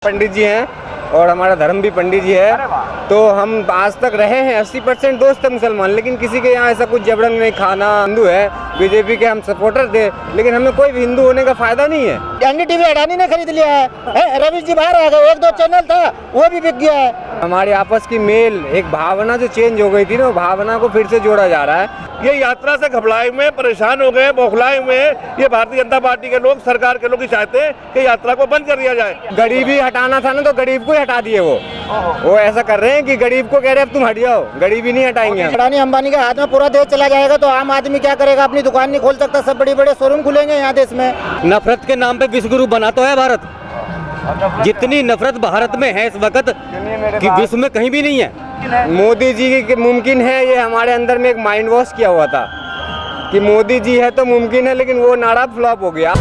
पंडित जी हैं और हमारा धर्म भी पंडित जी है। तो हम आज तक रहे हैं 80% दोस्त है मुसलमान, लेकिन किसी के यहाँ ऐसा कुछ जबरन नहीं। खाना हिंदू है, बीजेपी के हम सपोर्टर थे, लेकिन हमें कोई भी हिंदू होने का फायदा नहीं है। एनडीटीवी अडानी ने खरीद लिया है, रवीश जी बाहर आ गए, एक दो चैनल था वो भी बिक गया है। हमारी आपस की मेल, एक भावना जो चेंज हो गई थी ना, वो भावना को फिर से जोड़ा जा रहा है। ये यात्रा से घबराए हुए, परेशान हो गए, बौखलाए हुए हैं। ये भारतीय जनता पार्टी के लोग, सरकार के लोग ही चाहते हैं कि यात्रा को बंद कर दिया जाए। गरीबी हटाना था ना, तो गरीब को ही हटा दिए। वो ऐसा कर रहे हैं कि गरीब को कह रहे हैं अब तुम हट जाओ, गरीबी नहीं हटाएंगे। अडानी अंबानी के हाथ में पूरा देश चला जाएगा तो आम आदमी क्या करेगा? अपनी दुकान नहीं खोल सकता, सब बड़े बड़े शोरूम खुलेंगे यहाँ देश में। नफरत के नाम पे विश्व गुरु बना तो है भारत। जितनी नफरत भारत में है इस वक्त कि विश्व में कहीं भी नहीं है। मोदी जी की मुमकिन है, ये हमारे अंदर में एक माइंड वॉश किया हुआ था कि मोदी जी है तो मुमकिन है, लेकिन वो नारा फ्लॉप हो गया।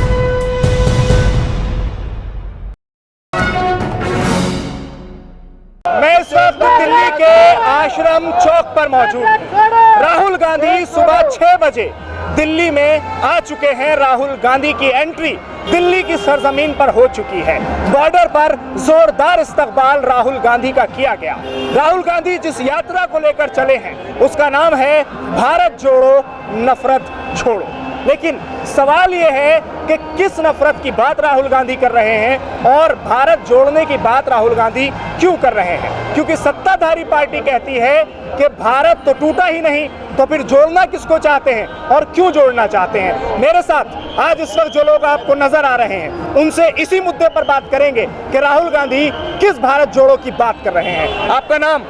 मैं इस वक्त दिल्ली के आश्रम चौक पर मौजूद हूं। राहुल गांधी सुबह 6 बजे दिल्ली में आ चुके हैं। राहुल गांधी की एंट्री दिल्ली की सरजमीन पर हो चुकी है। बॉर्डर पर जोरदार इस्तकबाल राहुल गांधी का किया गया। राहुल गांधी जिस यात्रा को लेकर चले हैं उसका नाम है भारत जोड़ो नफरत छोड़ो। लेकिन सवाल यह है कि किस नफरत की बात राहुल गांधी कर रहे हैं और भारत जोड़ने की बात राहुल गांधी क्यों कर रहे हैं? क्योंकि सत्ताधारी पार्टी कहती है कि भारत तो टूटा ही नहीं, तो फिर जोड़ना किसको चाहते हैं और क्यों जोड़ना चाहते हैं? मेरे साथ आज इस वक्त जो लोग आपको नजर आ रहे हैं उनसे इसी मुद्दे पर बात करेंगे कि राहुल गांधी किस भारत जोड़ो की बात कर रहे हैं। आपका नाम?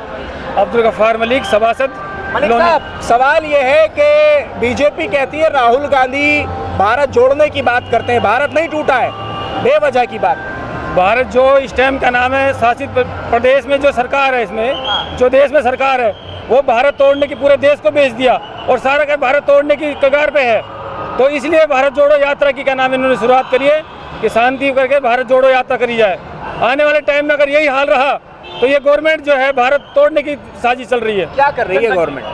अब्दुल गफ्फार मलिक, सभासद। मलिक साहब, सवाल यह है कि बीजेपी कहती है राहुल गांधी भारत जोड़ने की बात करते हैं, भारत नहीं टूटा है, बेवजह की बात। भारत जो इस टाइम का नाम है, शासित प्रदेश में जो सरकार है, इसमें जो देश में सरकार है वो भारत तोड़ने की पूरे देश को बेच दिया और सारा का भारत तोड़ने की कगार पे है। तो इसलिए भारत जोड़ो यात्रा की क्या नाम इन्होंने शुरुआत करी है कि शांति करके भारत जोड़ो यात्रा करी जाए। आने वाले टाइम में अगर यही हाल रहा तो ये गवर्नमेंट जो है भारत तोड़ने की साजिश चल रही है। क्या कर रही है गवर्नमेंट?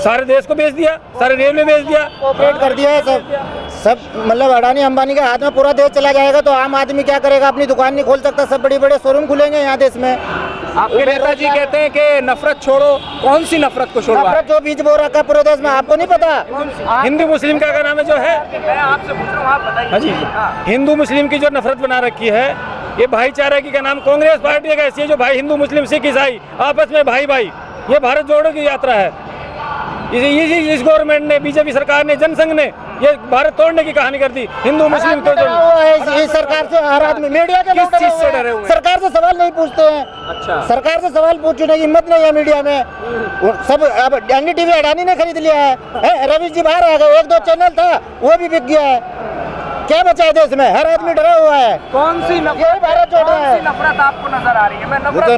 सारे देश को बेच दिया, सारे रेलवे बेच दिया, ऑपरेट कर दिया है सब मतलब अडानी अंबानी के हाथ में पूरा देश चला जाएगा तो आम आदमी क्या करेगा? अपनी दुकान नहीं खोल सकता, सब बड़े बड़े शोरूम खुलेंगे यहाँ देश में। आपके नेताजी कहते हैं कि नफरत छोड़ो। कौन सी नफरत को छोड़ो? नफरत जो बीज बो रखा पूरे देश में, आपको नहीं पता? हिंदू मुस्लिम का नाम है जो है। मैं आपसे पूछ रहा हूँ, आप बताइए। हाँ जी, हिंदू मुस्लिम की जो नफरत बना रखी है, ये भाईचारे की क्या नाम कांग्रेस पार्टी एक ऐसी है जो भाई हिंदू मुस्लिम सिख ईसाई आपस में भाई भाई, ये भारत जोड़ो की यात्रा है। इस गवर्नमेंट ने, बीजेपी सरकार ने, जनसंघ ने ये भारत तोड़ने की कहानी कर दी। हिंदू मुस्लिम तो इस सरकार से हर आदमी, मीडिया के लोग चीज से डरे हुए हैं? सरकार से सवाल नहीं पूछते हैं। अच्छा, सरकार से सवाल पूछने की हिम्मत नहीं है मीडिया में। सब अब एनडीटीवी अडानी ने खरीद लिया है, रवीश जी बाहर आ गए, एक दो चैनल था वो भी बिक गया है। क्या बचा है देश में? हर आदमी डरा हुआ है। कौन सी नफरत, भारत जोड़ रहा है? नफरत आपको नजर आ रही है?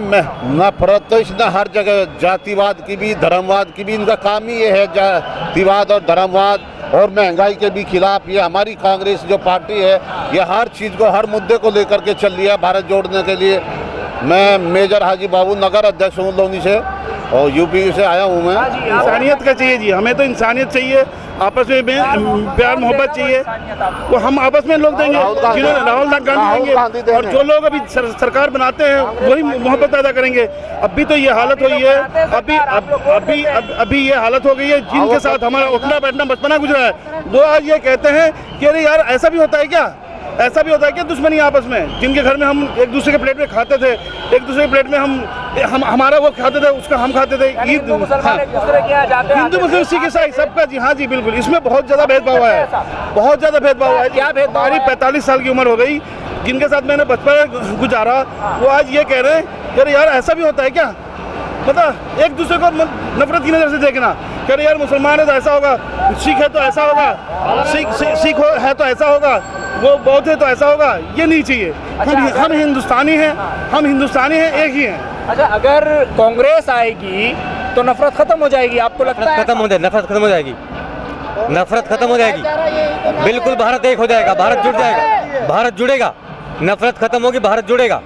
मैं नफरत तो इसने हर जगह, जातिवाद की भी, धर्मवाद की भी, इनका काम ही ये है, जातिवाद और धर्मवाद और महंगाई के भी खिलाफ। ये हमारी कांग्रेस जो पार्टी है ये हर चीज़ को, हर मुद्दे को लेकर के चल रही है भारत जोड़ने के लिए। मैं मेजर हाजी बाबू, नगर अध्यक्ष हूँ लोनी से और यूपी से आया हूँ मैं। इंसानियत का चाहिए जी, हमें तो इंसानियत चाहिए, आपस में प्यार मोहब्बत चाहिए, वो हम आपस में लोग देंगे जिन्होंने राहुल गांधी देंगे, और जो लोग अभी सरकार बनाते हैं वही मोहब्बत पैदा करेंगे। अभी तो ये हालत हुई है, अभी ये हालत हो गई है जिनके साथ हमारा उठना बैठना बचपना गुजरा है, वो आज ये कहते हैं कि अरे यार ऐसा भी होता है क्या? ऐसा भी होता है क्या दुश्मनी आपस में? जिनके घर में हम एक दूसरे के प्लेट में खाते थे, एक दूसरे के प्लेट में हम हमारा वो खाते थे, उसका हम खाते थे। ईद, हिंदू मुस्लिम सिख ईसाई सबका, जी हाँ जी बिल्कुल, इसमें बहुत ज़्यादा भेदभाव है, बहुत ज़्यादा भेदभाव है। क्या भेदभाव? हमारी 45 साल की उम्र हो गई, जिनके साथ मैंने बचपन गुजारा वो आज ये कह रहे हैं कि यार ऐसा भी होता है क्या? मतलब एक दूसरे को नफरत की नज़र से देखना, कह रहे यार मुसलमान है तो ऐसा होगा, सिख है तो ऐसा होगा, सिख है तो ऐसा होगा, वो बौद्ध है तो ऐसा होगा। ये नहीं चाहिए। हम हिंदुस्तानी हैं, हम हिंदुस्तानी हैं, एक ही हैं। अच्छा, अगर कांग्रेस आएगी तो नफरत खत्म हो जाएगी, आपको लगता है? खत्म हो जाएगी, नफरत खत्म हो जाएगी, नफरत खत्म हो जाएगी, बिल्कुल भारत एक हो जाएगा, भारत जुड़ जाएगा, भारत जुड़ेगा, नफरत खत्म होगी, भारत जुड़ेगा।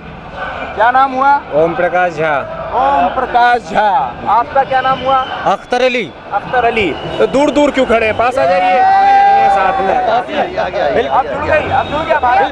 क्या नाम हुआ? ओम प्रकाश झा। ओम प्रकाश झा। आपका क्या नाम हुआ? अख्तर अली। अख्तर अली। तो दूर दूर क्यों खड़े हैं? पास आ जाइए। साथ में आप जुड़ गई, आप जुड़ गया भारत?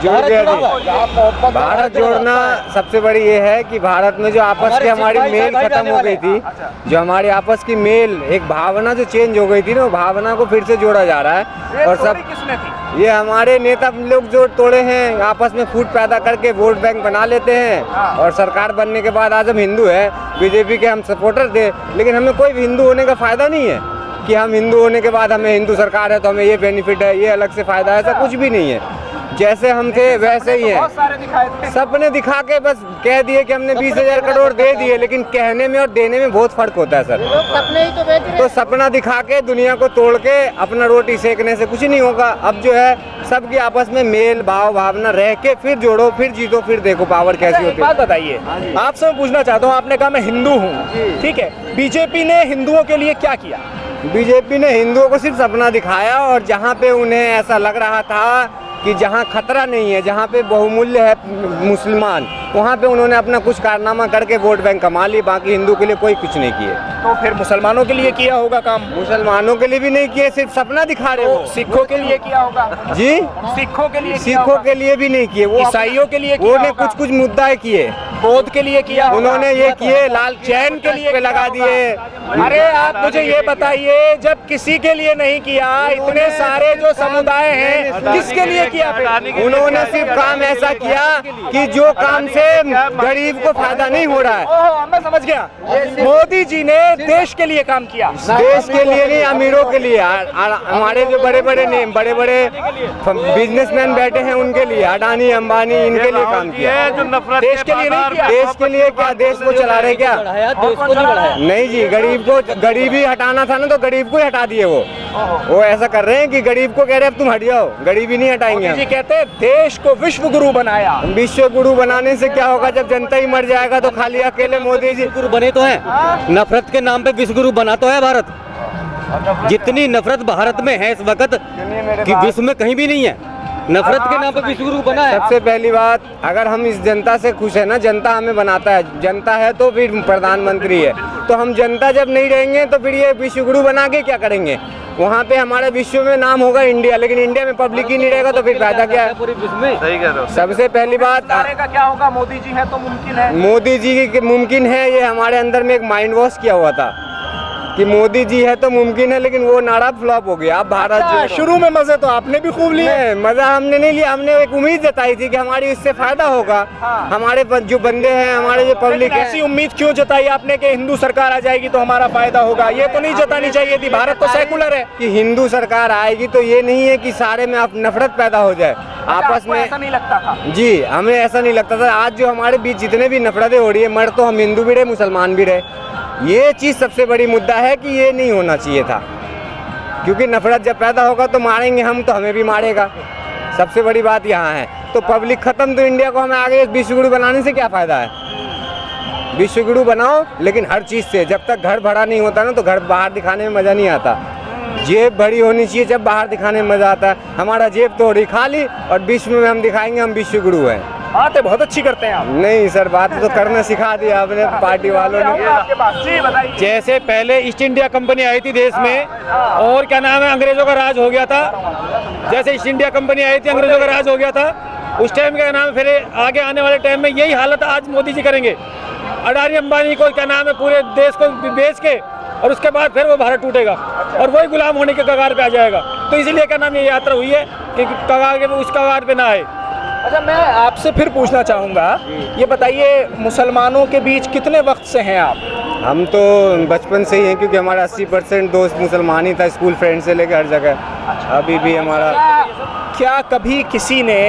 जोड़ दिया जी। भारत जोड़ना सबसे बड़ी ये है कि भारत में जो आपस की हमारी मेल खत्म हो गई थी, जो हमारी आपस की मेल, एक भावना जो चेंज हो गई थी ना, वो भावना को फिर से जोड़ा जा रहा है। और सब किसने थी? ये हमारे नेता लोग जो तोड़े हैं, आपस में फूट पैदा करके वोट बैंक बना लेते हैं। और सरकार बनने के बाद आज हम हिंदू हैं, बीजेपी के हम सपोर्टर थे, लेकिन हमें कोई भी हिंदू होने का फायदा नहीं है कि हम हिंदू होने के बाद हमें हिंदू सरकार है तो हमें ये बेनिफिट है, ये अलग से फायदा है, ऐसा कुछ भी नहीं है। जैसे हम थे वैसे ही बहुत है। सारे दिखाए थे। सबने दिखा के बस कह दिए कि हमने 20,000 करोड़ दे दिए, लेकिन कहने में और देने में बहुत फर्क होता है सर। सपने ही तो बेच रहे तो सपना दिखा के दुनिया को तोड़ के अपना रोटी सेकने से कुछ नहीं होगा। अब जो है सबकी आपस में मेल भाव भावना रह के फिर जोड़ो, फिर जीतो, फिर देखो पावर कैसी एक होती बात है। बताइए, आपसे मैं पूछना चाहता हूँ, आपने कहा मैं हिंदू हूँ, ठीक है, बीजेपी ने हिंदुओं के लिए क्या किया? बीजेपी ने हिंदुओं को सिर्फ सपना दिखाया, और जहाँ पे उन्हें ऐसा लग रहा था कि जहाँ खतरा नहीं है, जहाँ पे बहुमूल्य है मुसलमान, वहाँ पे उन्होंने अपना कुछ कारनामा करके वोट बैंक कमा ली। बाकी हिंदू के लिए कोई कुछ नहीं किए। तो फिर मुसलमानों के लिए किया होगा काम? मुसलमानों के लिए भी नहीं किए, सिर्फ सपना दिखा रहे हो। सिखों के लिए किया होगा? जी, सिखों के लिए किया सिखों होगा? के लिए भी नहीं किए। वो ईसाइयों के लिए किया उन्होंने होगा? कुछ कुछ मुद्दा किए, बौद्ध के लिए किया होगा? उन्होंने ये किए, लाल जैन के लिए पे लगा किया दिए। होगा? अरे आप मुझे ये बताइए, जब किसी के लिए नहीं किया, इतने सारे जो समुदाय हैं, किसके लिए किया फिर? उन्होंने सिर्फ काम ऐसा किया कि जो काम से गरीब को फायदा नहीं हो रहा है। ओहो, मैं समझ गया। मोदी जी ने देश के लिए काम किया। देश के लिए नहीं, अमीरों के लिए। हमारे जो बड़े बड़े बिजनेसमैन बैठे हैं उनके लिए, अडानी अंबानी, इनके लिए काम किया। देश के लिए नहीं किया। देश के लिए क्या? देश को चला रहे क्या? नहीं जी, गरीबी हटाना था ना, तो गरीब को ही हटा दिए। वो ऐसा कर रहे हैं कि गरीब को कह रहे हैं अब तुम हट जाओ, गरीबी नहीं हटाएंगे मोदी जी हम। कहते हैं देश को विश्व गुरु बनाया। विश्व गुरु बनाने से क्या होगा? जब जनता ही मर जाएगा तो खाली अकेले मोदी जी। गुरु बने तो हैं, नफरत के नाम पे विश्व गुरु बना तो है भारत। जितनी नफरत भारत में है इस वक्त कि विश्व में कहीं भी नहीं है। नफरत के नाम पे विश्व गुरु बना है। सबसे पहली बात, अगर हम इस जनता से खुश है ना, जनता हमें बनाता है, जनता है तो फिर प्रधानमंत्री है, तो हम जनता जब नहीं रहेंगे तो फिर ये विश्व गुरु बना के क्या करेंगे? वहाँ पे हमारे विश्व में नाम होगा इंडिया, लेकिन इंडिया में पब्लिक ही नहीं रहेगा तो फिर फायदा क्या है? पूरे विश्व में सही कह रहे हो। सबसे पहली बात, का क्या होगा? मोदी जी है तो मुमकिन है। मोदी जी की मुमकिन है, ये हमारे अंदर में एक माइंड वॉश किया हुआ था कि मोदी जी है तो मुमकिन है, लेकिन वो नारा फ्लॉप हो गया। अब भारत जो शुरू में मजे तो आपने भी खूब लिए। नहीं, मजा हमने नहीं लिया। हमने एक उम्मीद जताई थी कि हमारी इससे फायदा होगा। हमारे जो बंदे हैं, हमारे जो पब्लिक है। ऐसी उम्मीद क्यों जताई आपने कि हिंदू सरकार आ जाएगी तो हमारा फायदा होगा? ये तो नहीं जतानी चाहिए थी, भारत तो सेकुलर है। कि हिंदू सरकार आएगी तो ये नहीं है कि सारे में आप नफरत पैदा हो जाए आपस आपको में। ऐसा नहीं लगता था? जी, हमें ऐसा नहीं लगता था। आज जो हमारे बीच जितने भी नफरतें हो रही है, मर तो हम हिंदू भी रहे, मुसलमान भी रहे, ये चीज़ सबसे बड़ी मुद्दा है कि ये नहीं होना चाहिए था। क्योंकि नफरत जब पैदा होगा तो मारेंगे हम, तो हमें भी मारेगा। सबसे बड़ी बात यहाँ है। तो पब्लिक खत्म, तो इंडिया को हमें आगे विश्व गुरु बनाने से क्या फ़ायदा है? विश्व गुरु बनाओ, लेकिन हर चीज़ से। जब तक घर भरा नहीं होता ना, तो घर बाहर दिखाने में मज़ा नहीं आता। जेब भरी होनी चाहिए, जब बाहर दिखाने में मज़ा आता है। हमारा जेब तो हो रही खाली, और विश्व में हम दिखाएंगे हम विश्व गुरु हैं। बातें बहुत अच्छी करते हैं आप। नहीं सर, बात तो करना सिखा दिया आपने, पार्टी वालों ने। आपके पास जी बताइए। जैसे पहले ईस्ट इंडिया कंपनी आई थी देश में, और क्या नाम है, अंग्रेजों का राज हो गया था। जैसे ईस्ट इंडिया कंपनी आई थी, अंग्रेजों का राज हो गया था। उस टाइम क्या नाम है, फिर आगे आने वाले टाइम में यही हालत आज मोदी जी करेंगे। अडानी अंबानी को क्या नाम है पूरे देश को बेच के, और उसके बाद फिर वो भारत टूटेगा और वही गुलाम होने के कगार पे आ जाएगा। तो इसीलिए क्या नाम ये यात्रा हुई है कि कगार के उस कगार पे ना आए। अच्छा, मैं आपसे फिर पूछना चाहूँगा, ये बताइए मुसलमानों के बीच कितने वक्त से हैं आप? हम तो बचपन से ही हैं, क्योंकि हमारा 80% दोस्त मुसलमान ही था, स्कूल फ्रेंड से लेकर हर जगह। अभी भी हमारा क्या कभी किसी ने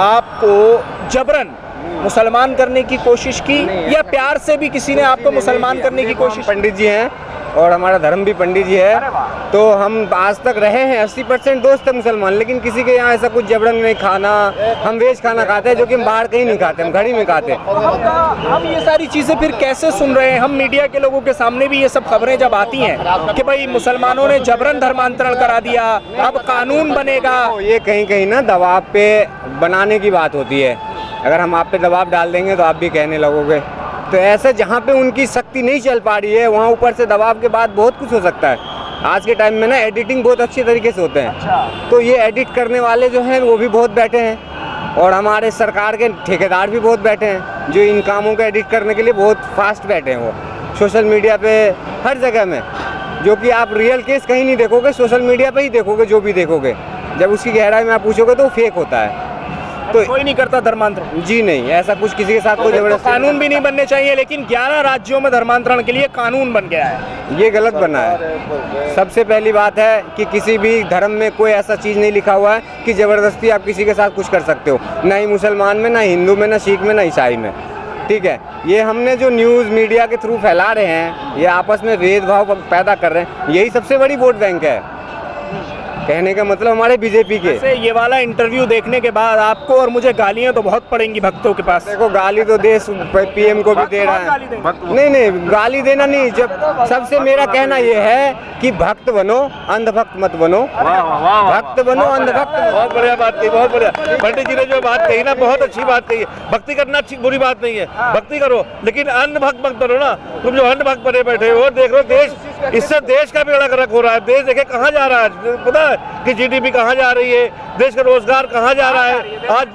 आपको जबरन मुसलमान करने की कोशिश की, या प्यार से भी किसी ने आपको मुसलमान करने की कोशिश? पंडित जी हैं और हमारा धर्म भी पंडित जी है, तो हम आज तक रहे हैं। 80% दोस्त है मुसलमान, लेकिन किसी के यहाँ ऐसा कुछ जबरन नहीं। खाना हम वेज खाना खाते हैं, जो कि हम बाहर कहीं नहीं खाते, हम घर ही में खाते हैं। हम ये सारी चीज़ें फिर कैसे सुन रहे हैं? हम मीडिया के लोगों के सामने भी ये सब खबरें जब आती हैं कि भाई मुसलमानों ने जबरन धर्मांतरण करा दिया, अब कानून बनेगा। तो ये कहीं कहीं ना दबाव पे बनाने की बात होती है। अगर हम आप पे दबाव डाल देंगे तो आप भी कहने लगोगे। तो ऐसे जहाँ पे उनकी शक्ति नहीं चल पा रही है, वहाँ ऊपर से दबाव के बाद बहुत कुछ हो सकता है। आज के टाइम में ना एडिटिंग बहुत अच्छी तरीके से होते हैं। तो ये एडिट करने वाले जो हैं वो भी बहुत बैठे हैं। और हमारे सरकार के ठेकेदार भी बहुत बैठे हैं जो इन कामों को एडिट करने के लिए बहुत फास्ट बैठे हैं। वो सोशल मीडिया पे हर जगह में, जो कि आप रियल केस कहीं नहीं देखोगे, सोशल मीडिया पे ही देखोगे। जो भी देखोगे जब उसकी गहराई में आप पूछोगे तो फेक होता है। तो कोई नहीं करता धर्मांतरण? जी नहीं, ऐसा कुछ किसी के साथ कोई तो जबरदस्ती कानून भी नहीं बनने चाहिए, लेकिन 11 राज्यों में धर्मांतरण के लिए कानून बन गया है। ये गलत बना है। सबसे पहली बात है कि किसी भी धर्म में कोई ऐसा चीज़ नहीं लिखा हुआ है कि ज़बरदस्ती आप किसी के साथ कुछ कर सकते हो, ना ही मुसलमान में, ना हिंदू में, ना सिख में, ना ईसाई में। ठीक है, ये हमने जो न्यूज़ मीडिया के थ्रू फैला रहे हैं, ये आपस में भेदभाव पैदा कर रहे हैं, यही सबसे बड़ी वोट बैंक है। कहने का मतलब हमारे बीजेपी के। से ये वाला इंटरव्यू देखने के बाद आपको और मुझे गालियां तो बहुत पड़ेंगी भक्तों के पास। देखो, गाली तो देश पीएम को भी दे रहा है। नहीं, गाली देना नहीं। जब सबसे मेरा कहना ये है कि भक्त बनो, अंधभक्त मत बनो। भक्त बनो, अंधभक्त मत। बहुत बढ़िया बात कही, बहुत बढ़िया। पंडित जी ने जो बात कही ना, बहुत अच्छी बात कही है। भक्ति करना अच्छी बुरी बात नहीं है, भक्ति करो, लेकिन अंधभक्त मत बनो ना। तुम जो अंधभक्त बने बैठे हो, देख लो देश, इससे देश का बेड़ा गर्क हो रहा है। देश देखे कहाँ जा रहा है, पता है कि जीडीपी कहाँ जा रही है, देश का रोजगार कहाँ जा रहा है। आज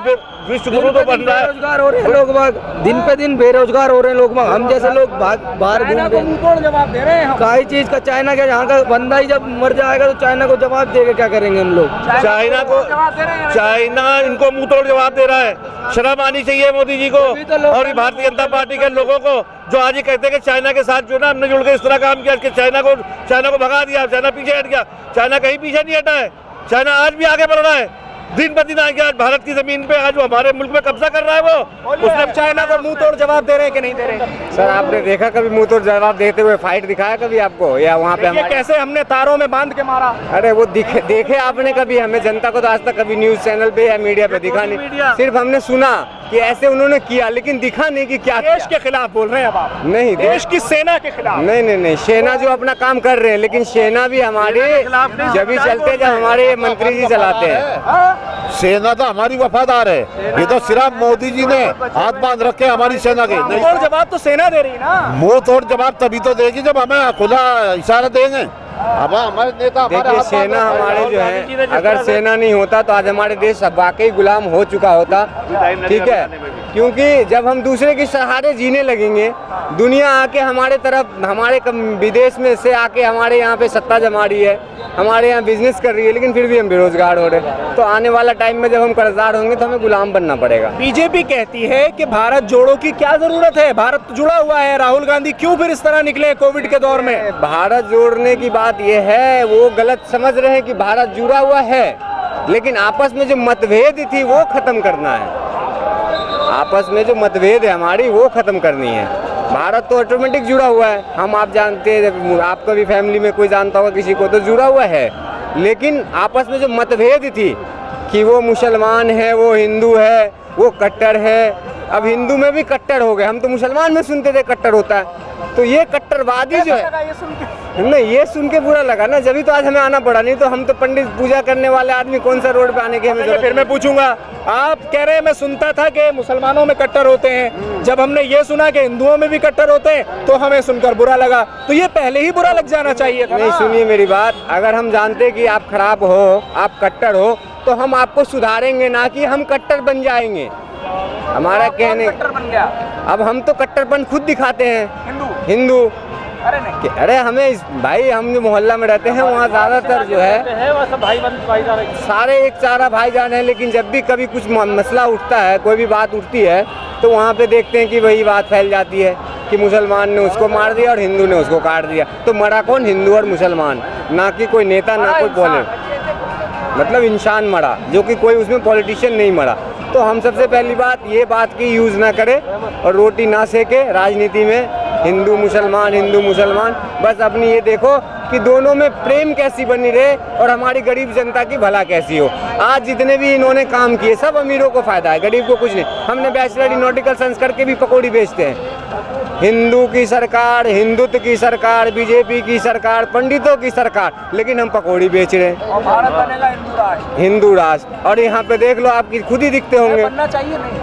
फिर विश्व गुरु तो बन रहा है। बेरोजगार हो रहे हैं लोग बाग, दिन पे दिन बेरोजगार हो रहे हैं लोग बाग। हम जैसे लोग बाहर घूम रहे हैं, जवाब दे रहे हैं। काई चीज का, चाइना का, यहाँ का बंदा ही जब मर जाएगा तो चाइना को जवाब देके क्या करेंगे हम लोग। चाइना इनको मुंह तोड़ जवाब दे रहा है। शर्म आनी चाहिए मोदी जी को और ये भारतीय जनता पार्टी के लोगों को, जो आज ही कहते हैं कि चाइना के साथ जो ना हमने जुड़ के इस तरह काम किया कि चाइना को भगा दिया, चाइना पीछे हट गया। चाइना कहीं पीछे नहीं हटा है, चाइना आज भी आगे बढ़ रहा है। दिन ब दिन आ गया, भारत की जमीन पे आज वो हमारे मुल्क में कब्जा कर रहा है। वो उसने चाइना को मुंह तोड़ जवाब दे रहे हैं कि नहीं दे रहे? सर, आपने देखा कभी मुंह तोड़ जवाब देते हुए फाइट दिखाया कभी आपको, या वहाँ पे ये कैसे हमने तारों में बांध के मारा? अरे वो देखे आपने कभी? हमें जनता को तो आज तक कभी न्यूज चैनल पे या मीडिया पे दिखा नहीं। सिर्फ हमने सुना कि ऐसे उन्होंने किया, लेकिन दिखा नहीं कि क्या देश के खिलाफ बोल रहे हैं अब आप? नहीं, देश की सेना के खिलाफ? नहीं, सेना जो अपना काम कर रहे हैं, लेकिन सेना भी हमारे जब ही चलते हैं जब हमारे ये मंत्री जी चलाते हैं। सेना तो हमारी वफादार है, ये तो सिर्फ मोदी जी ने हाथ बांध रखे हमारी सेना के। मुंह तोड़ जवाब तो सेना दे रही ना। मुंह तोड़ जवाब तभी तो देगी जब हमें खुला इशारा देंगे। अब हमारे नेता, देखिए, सेना हमारे जो है, अगर सेना नहीं होता तो आज हमारे देश वाकई गुलाम हो चुका होता। ठीक है, क्योंकि जब हम दूसरे के सहारे जीने लगेंगे, दुनिया आके हमारे तरफ, हमारे विदेश में से आके हमारे यहाँ पे सत्ता जमा रही है, हमारे यहाँ बिजनेस कर रही है, लेकिन फिर भी हम बेरोजगार हो रहे हैं। तो आने वाला टाइम में जब हम कर्जदार होंगे तो हमें गुलाम बनना पड़ेगा। बीजेपी कहती है कि भारत जोड़ो की क्या जरूरत है, भारत जुड़ा हुआ है। राहुल गांधी क्यों फिर इस तरह निकले कोविड के दौर में? भारत जोड़ने की बात यह है, वो गलत समझ रहे हैं कि भारत जुड़ा हुआ है, लेकिन आपस में जो मतभेद थी वो खत्म करना है। आपस में जो मतभेद है हमारी, वो खत्म करनी है। भारत तो ऑटोमेटिक जुड़ा हुआ है, हम आप जानते हैं, आपका भी फैमिली में कोई जानता होगा किसी को, तो जुड़ा हुआ है। लेकिन आपस में जो मतभेद थी कि वो मुसलमान है, वो हिंदू है, वो कट्टर है, अब हिंदू में भी कट्टर हो गए। हम तो मुसलमान में सुनते थे कट्टर होता है, तो ये कट्टरवादी जो है, नहीं, ये सुन के बुरा लगा ना, जब भी तो आज हमें आना पड़ा। नहीं तो हम तो पंडित पूजा करने वाले आदमी, कौन सा रोड पे आने की हमें जरूरत? फिर मैं पूछूंगा, आप कह रहे हैं मैं सुनता था कि मुसलमानों में कट्टर होते हैं, जब हमने ये सुना कि हिंदुओं में भी कट्टर होते हैं तो हमें सुनकर बुरा लगा। तो ये पहले ही बुरा लग जाना चाहिए था। नहीं, सुनिए मेरी बात, अगर हम जानते कि आप खराब हो, आप कट्टर हो, तो हम आपको सुधारेंगे, ना कि हम कट्टर बन जाएंगे। हमारा कहने, अब हम तो कट्टरपन खुद दिखाते हैं हिंदू। अरे हमें भाई, हम जो मोहल्ला में रहते हैं वहाँ ज़्यादातर जो है सारे एक चारा भाईजान है, लेकिन जब भी कभी कुछ मसला उठता है, कोई भी बात उठती है, तो वहाँ पे देखते हैं कि वही बात फैल जाती है कि मुसलमान ने उसको मार दिया और हिंदू ने उसको काट दिया। तो मरा कौन? हिंदू और मुसलमान, ना कि कोई नेता, ना कोई मतलब इंसान मरा, जो कि कोई उसमें पॉलिटिशियन नहीं मरा। तो हम सबसे पहली बात ये बात की यूज़ ना करें और रोटी ना सेके राजनीति में, हिंदू मुसलमान। बस अपनी ये देखो कि दोनों में प्रेम कैसी बनी रहे और हमारी गरीब जनता की भला कैसी हो। आज जितने भी इन्होंने काम किए, सब अमीरों को फायदा है, गरीब को कुछ नहीं। हमने बैचलर इन नॉटिकल साइंस करके भी पकौड़ी बेचते हैं। हिंदू की सरकार, हिंदुत्व की सरकार, बीजेपी की सरकार, पंडितों की सरकार, लेकिन हम पकौड़ी बेच रहे हैं। और भारत बनेगा हिंदू राष्ट्र। हिंदू राष्ट्र। और यहाँ पे देख लो, आपकी खुद ही दिखते होंगे। बनना चाहिए नहीं?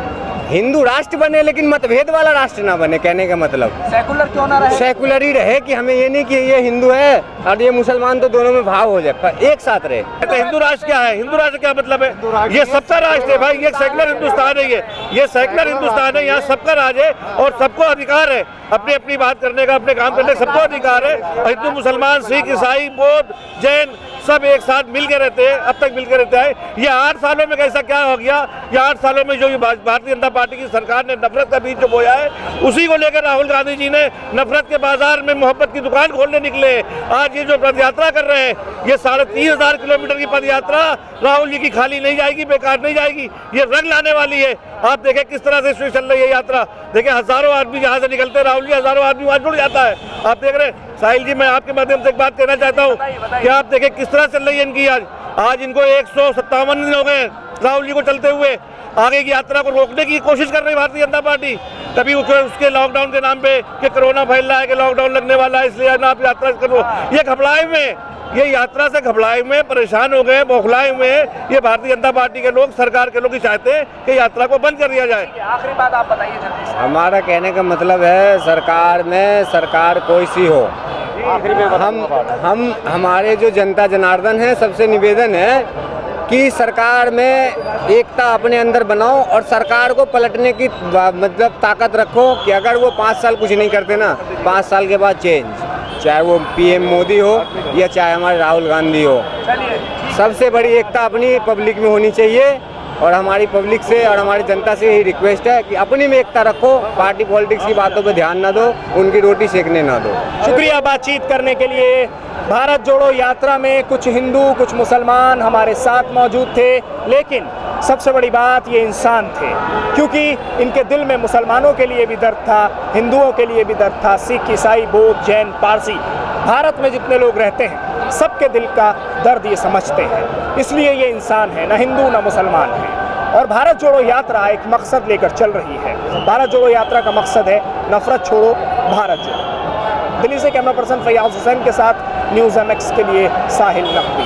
हिंदू राष्ट्र बने लेकिन मतभेद वाला राष्ट्र ना बने, कहने का मतलब सेकुलर क्यों ना रहे? सेकुलर ही रहे कि हमें ये नहीं कि ये हिंदू है और ये मुसलमान, तो दोनों में भाव हो जाए, पर एक साथ रहे। तो हिंदू राष्ट्र क्या है? हिंदू राष्ट्र क्या मतलब है? ये सबका राष्ट्र है भाई, ये सेकुलर हिंदुस्तान है, ये सेकुलर हिंदुस्तान है, यहाँ सबका राज है और सबको अधिकार है अपनी अपनी बात करने का, अपने काम करने का सबको अधिकार है। हिंदू, मुसलमान, सिख, ईसाई, बौद्ध, जैन सब एक साथ मिल के रहते हैं, अब तक मिल के रहते हैं। ये 8 सालों में कैसा क्या हो गया? ये 8 सालों में जो भारतीय जनता पार्टी की सरकार ने नफरत का बीज जो बोया है, उसी को लेकर राहुल गांधी जी ने नफरत के बाजार में मोहब्बत की दुकान खोलने निकले। आज ये जो पद यात्रा कर रहे हैं, ये 3,500 किलोमीटर की पद यात्रा राहुल जी की खाली नहीं जाएगी, बेकार नहीं जाएगी, ये रंग लाने वाली है। आप देखें किस तरह से चल रही है यात्रा, देखिए हजारों आदमी जहाँ से निकलते हैं, राहुल जी हजारों आदमी वहाँ जुड़ जाता है। आप देख रहे हैं साहिल जी, मैं आपके माध्यम से एक बात कहना चाहता हूँ कि आप देखें किस तरह चल रही है इनकी आज इनको 157 दिन हो गए राहुल जी को चलते हुए। आगे की यात्रा को रोकने की कोशिश कर रही भारतीय जनता पार्टी, कभी उसके लॉकडाउन के नाम पे कि कोरोना फैल रहा है, कि लॉकडाउन लगने वाला है इसलिए ना आप यात्रा करो। ये घबराए हुए, ये यात्रा से घबराए हुए, परेशान हो गए, बौखलाए हुए हैं। ये भारतीय जनता पार्टी के लोग, सरकार के लोग ही चाहते हैं कि यात्रा को बंद कर दिया जाए। आखिरी बात आप बताइए जल्दी से। हमारा कहने का मतलब है सरकार में सरकार कोई सी हो, हम हमारे जो जनता जनार्दन है सबसे निवेदन है कि सरकार में एकता अपने अंदर बनाओ और सरकार को पलटने की मतलब ताकत रखो कि अगर वो 5 साल कुछ नहीं करते ना, 5 साल के बाद चेंज, चाहे वो पीएम मोदी हो या चाहे हमारे राहुल गांधी हो। सबसे बड़ी एकता अपनी पब्लिक में होनी चाहिए और हमारी पब्लिक से और हमारी जनता से यही रिक्वेस्ट है कि अपनी में एकता रखो, पार्टी पॉलिटिक्स की बातों पे ध्यान ना दो, उनकी रोटी सेकने ना दो। शुक्रिया बातचीत करने के लिए। भारत जोड़ो यात्रा में कुछ हिंदू कुछ मुसलमान हमारे साथ मौजूद थे, लेकिन सबसे बड़ी बात ये इंसान थे, क्योंकि इनके दिल में मुसलमानों के लिए भी दर्द था, हिंदुओं के लिए भी दर्द था, सिख, ईसाई, बौद्ध, जैन, पारसी, भारत में जितने लोग रहते हैं सबके दिल का दर्द ये समझते हैं। इसलिए ये इंसान है, ना हिंदू ना मुसलमान है। और भारत जोड़ो यात्रा एक मकसद लेकर चल रही है। भारत जोड़ो यात्रा का मकसद है नफरत छोड़ो, भारत जोड़ो। दिल्ली से कैमरा पर्सन फैयाज हुसैन के साथ न्यूज़ MX के लिए साहिल नकवी।